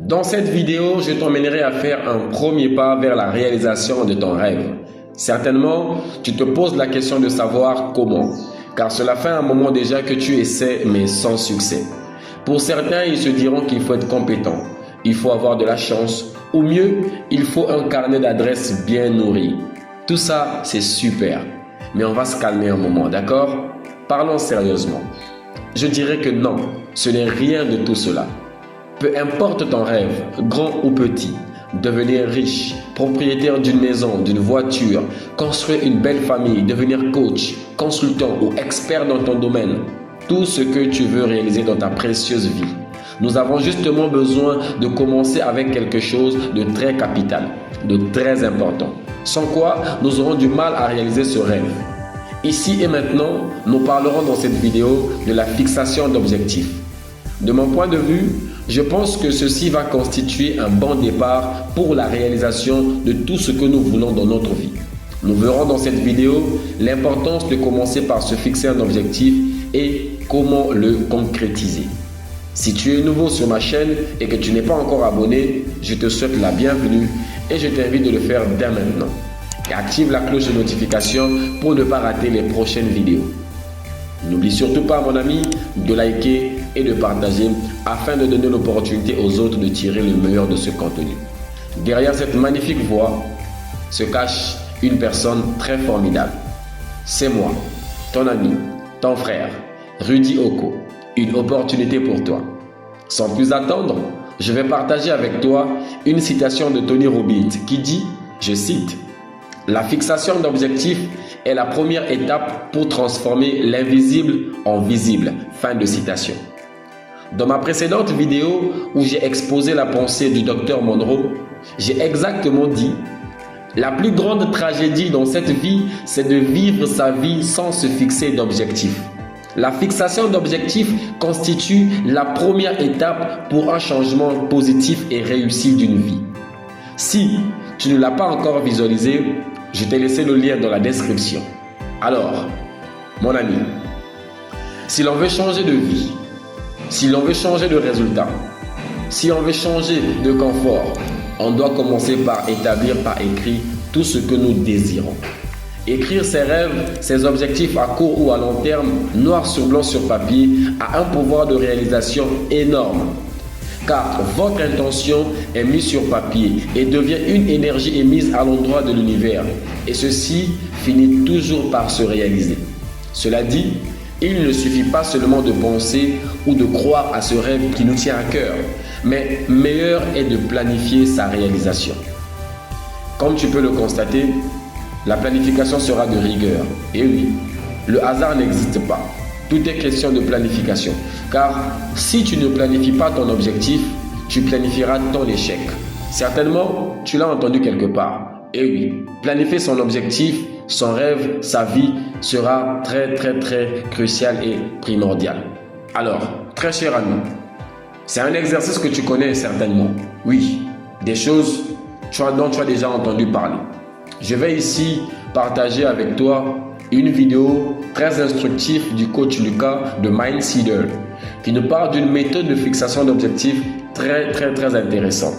Dans cette vidéo, je t'emmènerai à faire un premier pas vers la réalisation de ton rêve. Certainement, tu te poses la question de savoir comment, car cela fait un moment déjà que tu essaies, mais sans succès. Pour certains, ils se diront qu'il faut être compétent, il faut avoir de la chance, ou mieux, il faut un carnet d'adresses bien nourri. Tout ça, c'est super, mais on va se calmer un moment, d'accord? Parlons sérieusement. Je dirais que non, ce n'est rien de tout cela. Peu importe ton rêve, grand ou petit, devenir riche, propriétaire d'une maison, d'une voiture, construire une belle famille, devenir coach, consultant ou expert dans ton domaine, tout ce que tu veux réaliser dans ta précieuse vie. Nous avons justement besoin de commencer avec quelque chose de très capital, de très important. Sans quoi, nous aurons du mal à réaliser ce rêve. Ici et maintenant, nous parlerons dans cette vidéo de la fixation d'objectifs. De mon point de vue, je pense que ceci va constituer un bon départ pour la réalisation de tout ce que nous voulons dans notre vie. Nous verrons dans cette vidéo l'importance de commencer par se fixer un objectif et comment le concrétiser. Si tu es nouveau sur ma chaîne et que tu n'es pas encore abonné, je te souhaite la bienvenue et je t'invite de le faire dès maintenant. Et active la cloche de notification pour ne pas rater les prochaines vidéos. N'oublie surtout pas, mon ami, de liker et de partager afin de donner l'opportunité aux autres de tirer le meilleur de ce contenu. Derrière cette magnifique voix se cache une personne très formidable. C'est moi, ton ami, ton frère, Rudy Oko. Une opportunité pour toi. Sans plus attendre, je vais partager avec toi une citation de Tony Robbins qui dit, je cite, « La fixation d'objectifs est la première étape pour transformer l'invisible en visible. » Fin de citation. Dans ma précédente vidéo où j'ai exposé la pensée du Dr Monroe, j'ai exactement dit « La plus grande tragédie dans cette vie, c'est de vivre sa vie sans se fixer d'objectifs. » La fixation d'objectifs constitue la première étape pour un changement positif et réussi d'une vie. Si tu ne l'as pas encore visualisé, je t'ai laissé le lien dans la description. Alors, mon ami, si l'on veut changer de vie, si l'on veut changer de résultat, si on veut changer de confort, on doit commencer par établir par écrit tout ce que nous désirons. Écrire ses rêves, ses objectifs à court ou à long terme, noir sur blanc sur papier, a un pouvoir de réalisation énorme. Car votre intention est mise sur papier et devient une énergie émise à l'endroit de l'univers. Et ceci finit toujours par se réaliser. Cela dit, il ne suffit pas seulement de penser ou de croire à ce rêve qui nous tient à cœur, mais meilleur est de planifier sa réalisation. Comme tu peux le constater, la planification sera de rigueur. Et oui, le hasard n'existe pas. Tout est question de planification. Car si tu ne planifies pas ton objectif, tu planifieras ton échec. Certainement, tu l'as entendu quelque part. Et oui, planifier son objectif, son rêve, sa vie sera très crucial et primordial. Alors, très cher ami, c'est un exercice que tu connais certainement. Oui, des choses dont tu as déjà entendu parler. Je vais ici partager avec toi une vidéo très instructive du coach Lucas de Mindseeder qui nous parle d'une méthode de fixation d'objectifs très intéressante.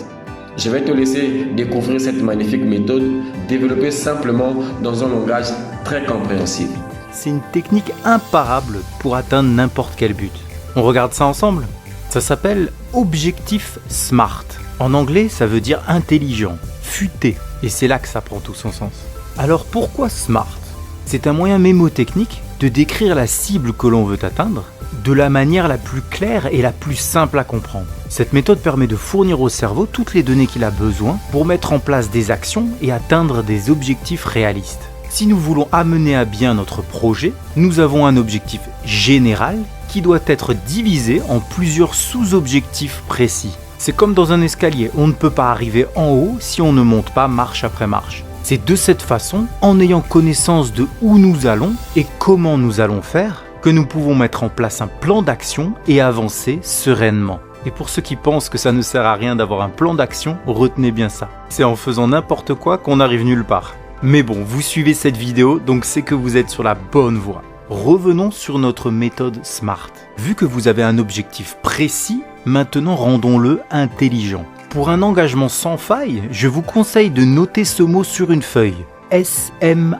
Je vais te laisser découvrir cette magnifique méthode développée simplement dans un langage très compréhensible. C'est une technique imparable pour atteindre n'importe quel but. On regarde ça ensemble? Ça s'appelle Objectif SMART. En anglais, ça veut dire intelligent, futé. Et c'est là que ça prend tout son sens. Alors pourquoi SMART? C'est un moyen mémotechnique de décrire la cible que l'on veut atteindre de la manière la plus claire et la plus simple à comprendre. Cette méthode permet de fournir au cerveau toutes les données qu'il a besoin pour mettre en place des actions et atteindre des objectifs réalistes. Si nous voulons amener à bien notre projet, nous avons un objectif général qui doit être divisé en plusieurs sous-objectifs précis. C'est comme dans un escalier, on ne peut pas arriver en haut si on ne monte pas marche après marche. C'est de cette façon, en ayant connaissance de où nous allons et comment nous allons faire, que nous pouvons mettre en place un plan d'action et avancer sereinement. Et pour ceux qui pensent que ça ne sert à rien d'avoir un plan d'action, retenez bien ça. C'est en faisant n'importe quoi qu'on n'arrive nulle part. Mais bon, vous suivez cette vidéo, donc c'est que vous êtes sur la bonne voie. Revenons sur notre méthode SMART. Vu que vous avez un objectif précis, maintenant rendons-le intelligent. Pour un engagement sans faille, je vous conseille de noter ce mot sur une feuille. S-M-A-R-T.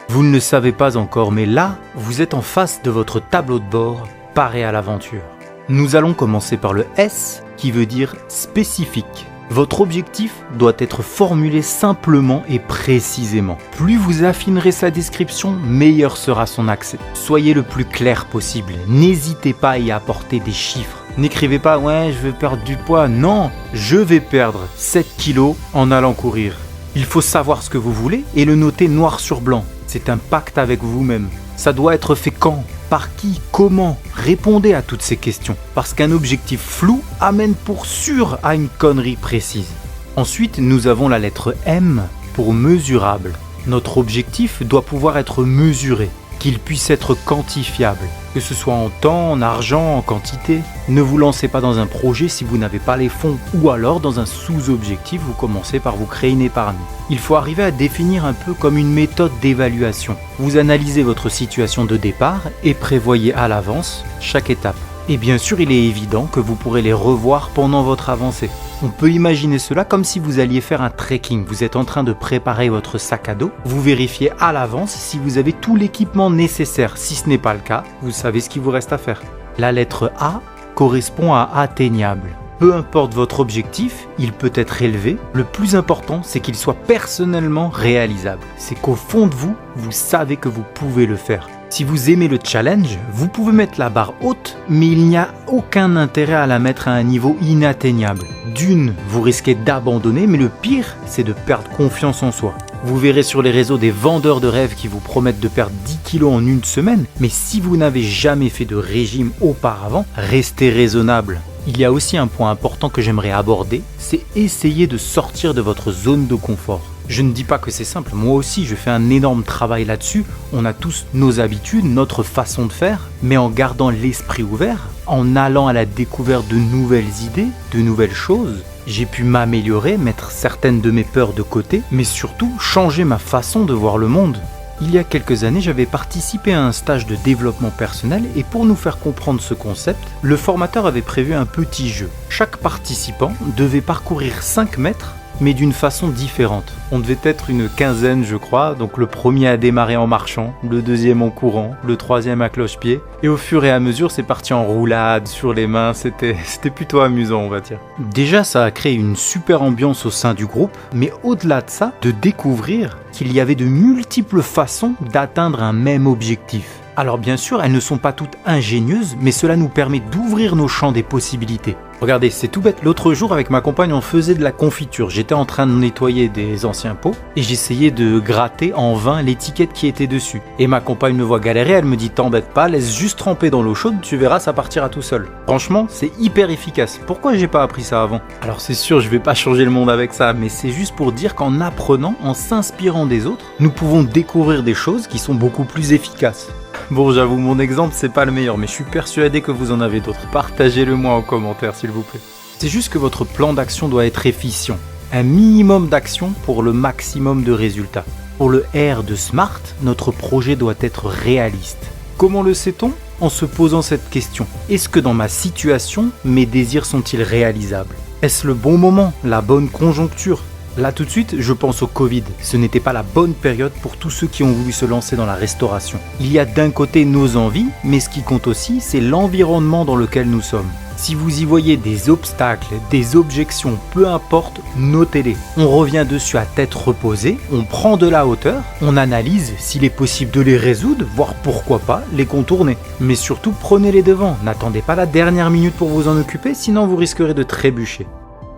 Vous ne le savez pas encore, mais là, vous êtes en face de votre tableau de bord, paré à l'aventure. Nous allons commencer par le S, qui veut dire spécifique. Votre objectif doit être formulé simplement et précisément. Plus vous affinerez sa description, meilleur sera son accès. Soyez le plus clair possible. N'hésitez pas à y apporter des chiffres. N'écrivez pas « ouais, je veux perdre du poids ». Non, je vais perdre 7 kilos en allant courir. Il faut savoir ce que vous voulez et le noter noir sur blanc. C'est un pacte avec vous-même. Ça doit être fait quand ? Par qui ? Comment ? Répondez à toutes ces questions. Parce qu'un objectif flou amène pour sûr à une connerie précise. Ensuite, nous avons la lettre M pour mesurable. Notre objectif doit pouvoir être mesuré, qu'il puisse être quantifiable. Que ce soit en temps, en argent, en quantité. Ne vous lancez pas dans un projet si vous n'avez pas les fonds. Ou alors dans un sous-objectif, vous commencez par vous créer une épargne. Il faut arriver à définir un peu comme une méthode d'évaluation. Vous analysez votre situation de départ et prévoyez à l'avance chaque étape. Et bien sûr, il est évident que vous pourrez les revoir pendant votre avancée. On peut imaginer cela comme si vous alliez faire un trekking. Vous êtes en train de préparer votre sac à dos. Vous vérifiez à l'avance si vous avez tout l'équipement nécessaire. Si ce n'est pas le cas, vous savez ce qu'il vous reste à faire. La lettre A correspond à atteignable. Peu importe votre objectif, il peut être élevé. Le plus important, c'est qu'il soit personnellement réalisable. C'est qu'au fond de vous, vous savez que vous pouvez le faire. Si vous aimez le challenge, vous pouvez mettre la barre haute, mais il n'y a aucun intérêt à la mettre à un niveau inatteignable. D'une, vous risquez d'abandonner, mais le pire, c'est de perdre confiance en soi. Vous verrez sur les réseaux des vendeurs de rêves qui vous promettent de perdre 10 kilos en une semaine, mais si vous n'avez jamais fait de régime auparavant, restez raisonnable. Il y a aussi un point important que j'aimerais aborder, c'est essayer de sortir de votre zone de confort. Je ne dis pas que c'est simple, moi aussi je fais un énorme travail là-dessus, on a tous nos habitudes, notre façon de faire, mais en gardant l'esprit ouvert, en allant à la découverte de nouvelles idées, de nouvelles choses, j'ai pu m'améliorer, mettre certaines de mes peurs de côté, mais surtout changer ma façon de voir le monde. Il y a quelques années, j'avais participé à un stage de développement personnel et pour nous faire comprendre ce concept, le formateur avait prévu un petit jeu. Chaque participant devait parcourir 5 mètres mais d'une façon différente. On devait être une quinzaine, je crois, donc le premier a démarré en marchant, le deuxième en courant, le troisième à cloche-pied, et au fur et à mesure, c'est parti en roulade, sur les mains, c'était plutôt amusant, on va dire. Déjà, ça a créé une super ambiance au sein du groupe, mais au-delà de ça, de découvrir qu'il y avait de multiples façons d'atteindre un même objectif. Alors bien sûr, elles ne sont pas toutes ingénieuses, mais cela nous permet d'ouvrir nos champs des possibilités. Regardez, c'est tout bête. L'autre jour, avec ma compagne, on faisait de la confiture. J'étais en train de nettoyer des anciens pots et j'essayais de gratter en vain l'étiquette qui était dessus. Et ma compagne me voit galérer, elle me dit « T'embête pas, laisse juste tremper dans l'eau chaude, tu verras, ça partira tout seul. » Franchement, c'est hyper efficace. Pourquoi j'ai pas appris ça avant ? Alors c'est sûr, je vais pas changer le monde avec ça, mais c'est juste pour dire qu'en apprenant, en s'inspirant des autres, nous pouvons découvrir des choses qui sont beaucoup plus efficaces. Bon, j'avoue, mon exemple, c'est pas le meilleur, mais je suis persuadé que vous en avez d'autres. Partagez-le moi en commentaire, s'il vous plaît. C'est juste que votre plan d'action doit être efficient. Un minimum d'action pour le maximum de résultats. Pour le R de SMART, notre projet doit être réaliste. Comment le sait-on ? En se posant cette question. Est-ce que dans ma situation, mes désirs sont-ils réalisables ? Est-ce le bon moment, la bonne conjoncture ? Là tout de suite, je pense au Covid. Ce n'était pas la bonne période pour tous ceux qui ont voulu se lancer dans la restauration. Il y a d'un côté nos envies, mais ce qui compte aussi, c'est l'environnement dans lequel nous sommes. Si vous y voyez des obstacles, des objections, peu importe, notez-les. On revient dessus à tête reposée, on prend de la hauteur, on analyse s'il est possible de les résoudre, voire pourquoi pas les contourner. Mais surtout, prenez les devants. N'attendez pas la dernière minute pour vous en occuper, sinon vous risquerez de trébucher.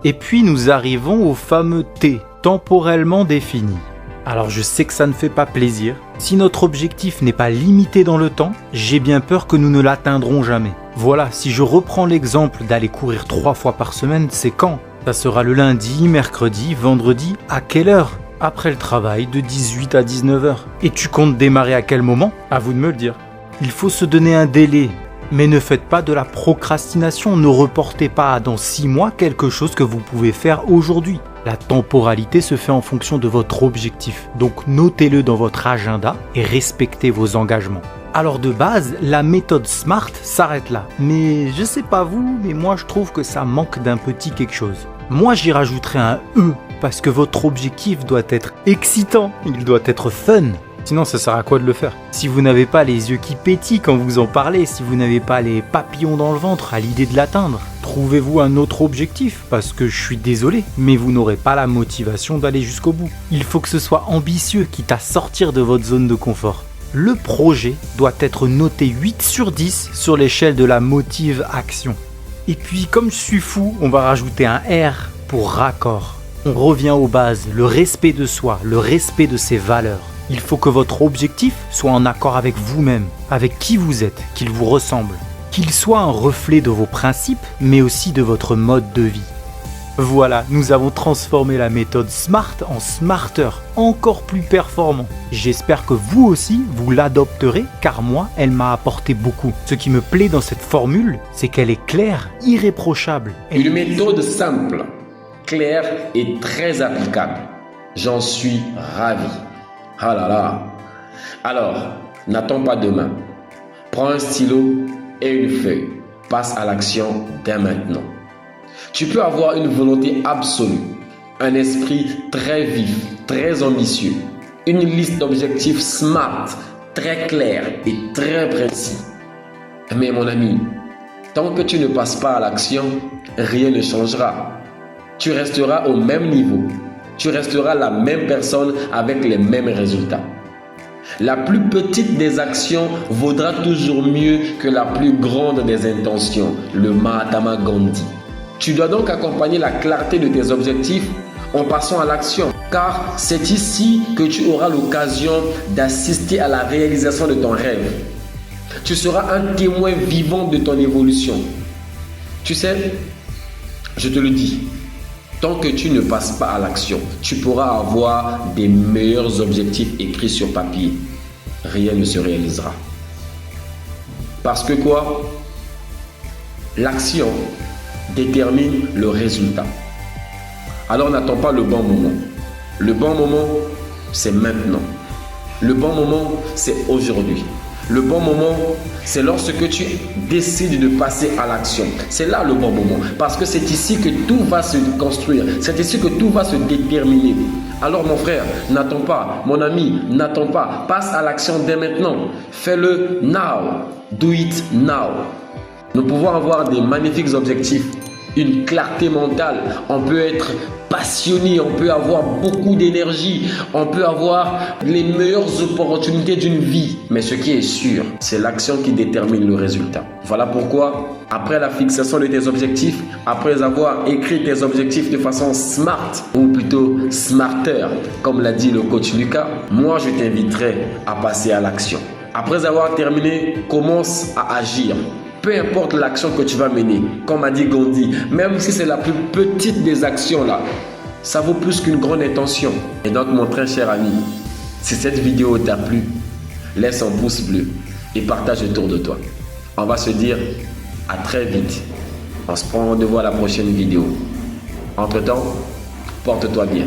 Et puis nous arrivons au fameux T, temporellement défini. Alors je sais que ça ne fait pas plaisir. Si notre objectif n'est pas limité dans le temps, j'ai bien peur que nous ne l'atteindrons jamais. Voilà, si je reprends l'exemple d'aller courir 3 fois par semaine, c'est quand ? Ça sera le lundi, mercredi, vendredi, à quelle heure ? Après le travail, de 18 à 19h. Et tu comptes démarrer à quel moment ? À vous de me le dire. Il faut se donner un délai. Mais ne faites pas de la procrastination, ne reportez pas à dans 6 mois quelque chose que vous pouvez faire aujourd'hui. La temporalité se fait en fonction de votre objectif, donc notez-le dans votre agenda et respectez vos engagements. Alors de base, la méthode SMART s'arrête là. Mais je sais pas vous, mais moi je trouve que ça manque d'un petit quelque chose. Moi j'y rajouterai un E, parce que votre objectif doit être excitant, il doit être fun. Sinon ça sert à quoi de le faire? Si vous n'avez pas les yeux qui pétillent quand vous en parlez, si vous n'avez pas les papillons dans le ventre à l'idée de l'atteindre, trouvez-vous un autre objectif, parce que je suis désolé, mais vous n'aurez pas la motivation d'aller jusqu'au bout. Il faut que ce soit ambitieux, quitte à sortir de votre zone de confort. Le projet doit être noté 8 sur 10 sur l'échelle de la motive action. Et puis comme je suis fou, on va rajouter un R pour raccord. On revient aux bases, le respect de soi, le respect de ses valeurs. Il faut que votre objectif soit en accord avec vous-même, avec qui vous êtes, qu'il vous ressemble, qu'il soit un reflet de vos principes, mais aussi de votre mode de vie. Voilà, nous avons transformé la méthode SMART en SMARTER, encore plus performant. J'espère que vous aussi, vous l'adopterez, car moi, elle m'a apporté beaucoup. Ce qui me plaît dans cette formule, c'est qu'elle est claire, irréprochable. Une méthode simple, claire et très applicable. J'en suis ravi. Ah là là. Alors, n'attends pas demain. Prends un stylo et une feuille. Passe à l'action dès maintenant. Tu peux avoir une volonté absolue, un esprit très vif, très ambitieux, une liste d'objectifs SMART, très claire et très précis. Mais mon ami, tant que tu ne passes pas à l'action, rien ne changera. Tu resteras au même niveau. Tu resteras la même personne avec les mêmes résultats. La plus petite des actions vaudra toujours mieux que la plus grande des intentions, le Mahatma Gandhi. Tu dois donc accompagner la clarté de tes objectifs en passant à l'action, car c'est ici que tu auras l'occasion d'assister à la réalisation de ton rêve. Tu seras un témoin vivant de ton évolution. Tu sais, je te le dis, tant que tu ne passes pas à l'action, tu pourras avoir des meilleurs objectifs écrits sur papier. Rien ne se réalisera. Parce que quoi? L'action détermine le résultat. Alors n'attends pas le bon moment. Le bon moment, c'est maintenant. Le bon moment, c'est aujourd'hui. Le bon moment, c'est lorsque tu décides de passer à l'action. C'est là le bon moment. Parce que c'est ici que tout va se construire. C'est ici que tout va se déterminer. Alors mon frère, n'attends pas. Mon ami, n'attends pas. Passe à l'action dès maintenant. Fais-le now. Do it now. Nous pouvons avoir des magnifiques objectifs, une clarté mentale, on peut être passionné, on peut avoir beaucoup d'énergie, on peut avoir les meilleures opportunités d'une vie. Mais ce qui est sûr, c'est l'action qui détermine le résultat. Voilà pourquoi, après la fixation de tes objectifs, après avoir écrit tes objectifs de façon smart, ou plutôt smarter, comme l'a dit le coach Lucas, moi je t'inviterai à passer à l'action. Après avoir terminé, commence à agir. Peu importe l'action que tu vas mener, comme a dit Gandhi, même si c'est la plus petite des actions là, ça vaut plus qu'une grande intention. Et donc mon très cher ami, si cette vidéo t'a plu, laisse un pouce bleu et partage autour de toi. On va se dire à très vite. On se prend rendez-vous à la prochaine vidéo. Entre-temps, porte-toi bien.